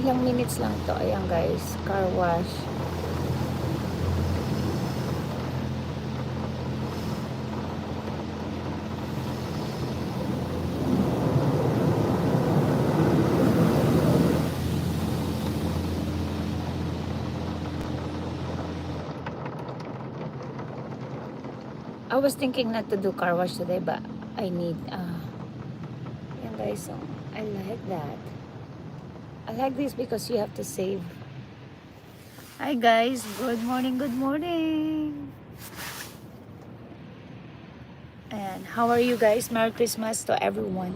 Ilang minutes lang to. Ayan guys, car wash. I was thinking not to do car wash today, but I need, ayan guys, so I like that. I like this because you have to save. Hi guys, good morning, good morning. And how are you guys? Merry Christmas to everyone.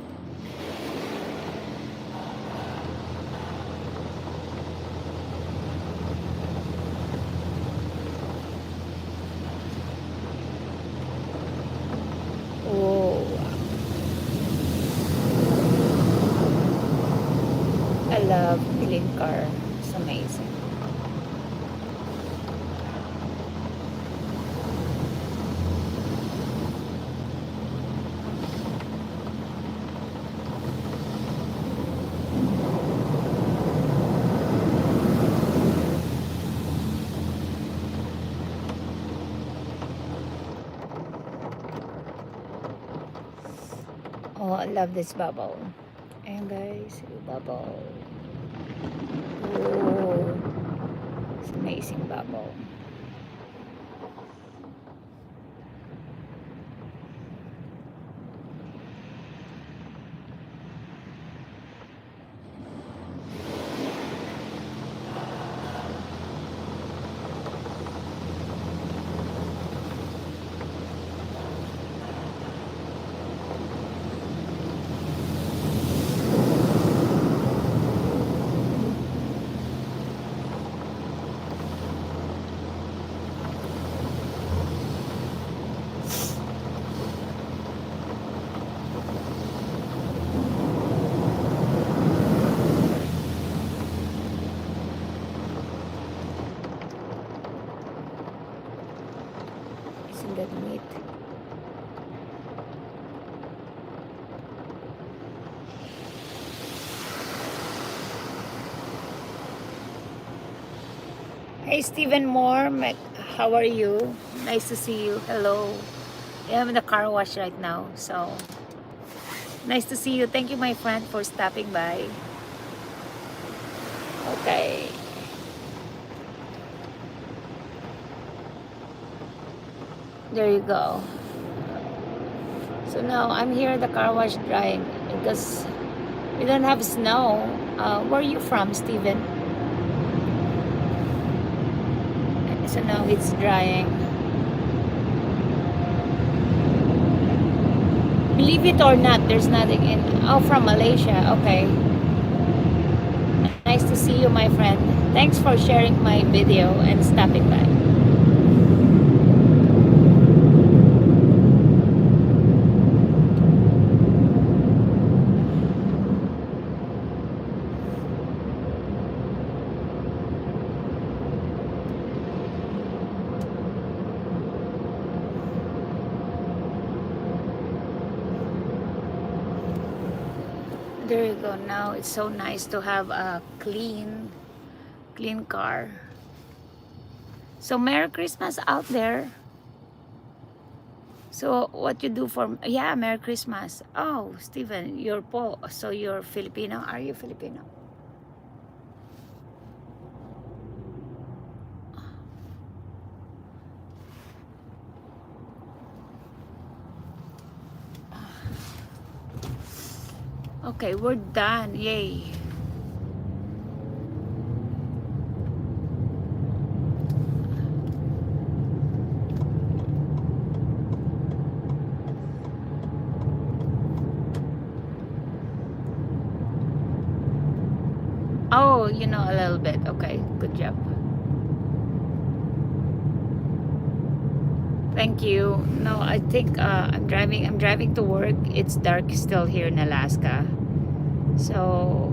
Oh, I love clean car. It's amazing. Oh, I love this bubble. Ayan guys, yung bubble. Oh, it's amazing bubble. Isn't that neat? Hey Stephen Moore, how are you? Nice to see you. Hello. I'm in the car wash right now, so nice to see you. Thank you, my friend, for stopping by. Okay. There you go. So now I'm here at the car wash drying because we don't have snow. Where are you from, Steven? So now it's drying. Believe it or not, there's nothing in. Oh, from Malaysia. Okay. Nice to see you, my friend. Thanks for sharing my video and stopping by. There you go. Now it's so nice to have a clean car. So Merry Christmas out there. So what you do for, yeah, Merry Christmas. Oh, Steven, you're Paul. So you're Filipino. Are you Filipino? Okay, we're done. Yay. Oh, you know a little bit. Okay, good job. Thank you. No, I think I'm driving to work. It's dark still here in Alaska. So